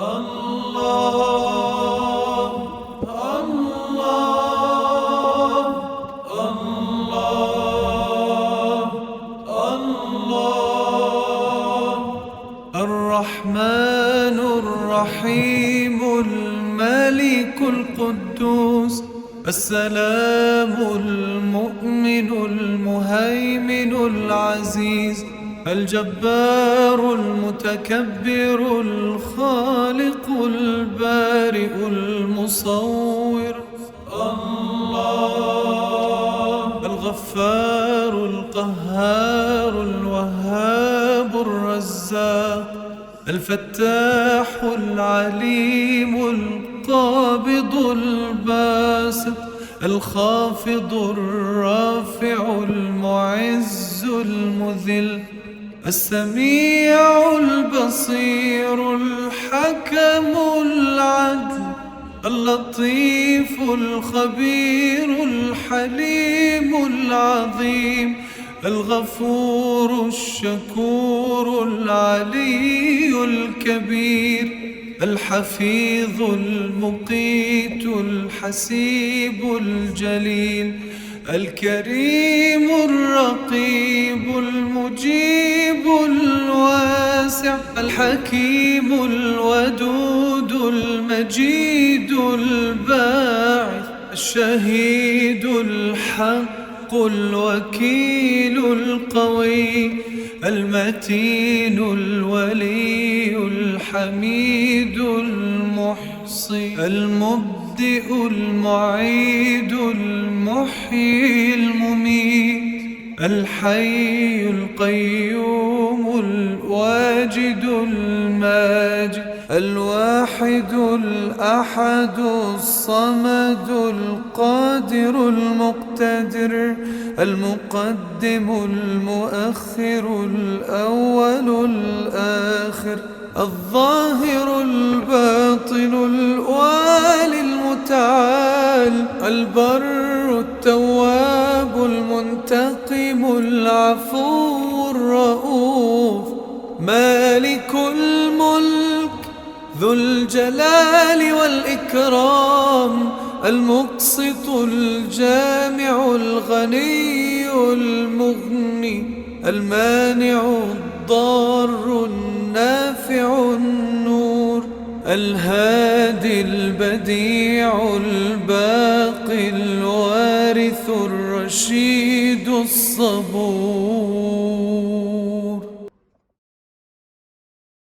الله الله الله الله الرحمن الرحيم الملك القدوس السلام المؤمن المهيمن العزيز الجبار المتكبر الخالق البارئ المصور الله الغفار القهار الوهاب الرزاق الفتاح العليم القابض الباسط الخافض الرافع المعز المذل السميع البصير الحكم العدل اللطيف الخبير الحليم العظيم الغفور الشكور العلي الكبير الحفيظ المقيت الحسيب الجليل الكريم الرقيب المجيب الواسع الحكيم الودود المجيد الباعث الشهيد الحق الوكيل القوي المتين الولي الحميد المحصي المبدئ المعيد المحيي المميت الحي القيوم الواجد الماجد الواحد الأحد الصمد القادر المقتدر المقدم المؤخر الأول الآخر الظاهر الباطن الوالي المتعال البر التواب المنتقم العفو الرؤوف مالك الملك ذو الجلال والإكرام المقسط الجامع الغني المغني المانع الضار النافع النور الهادي البديع الباقي الوارث الرشيد الصبور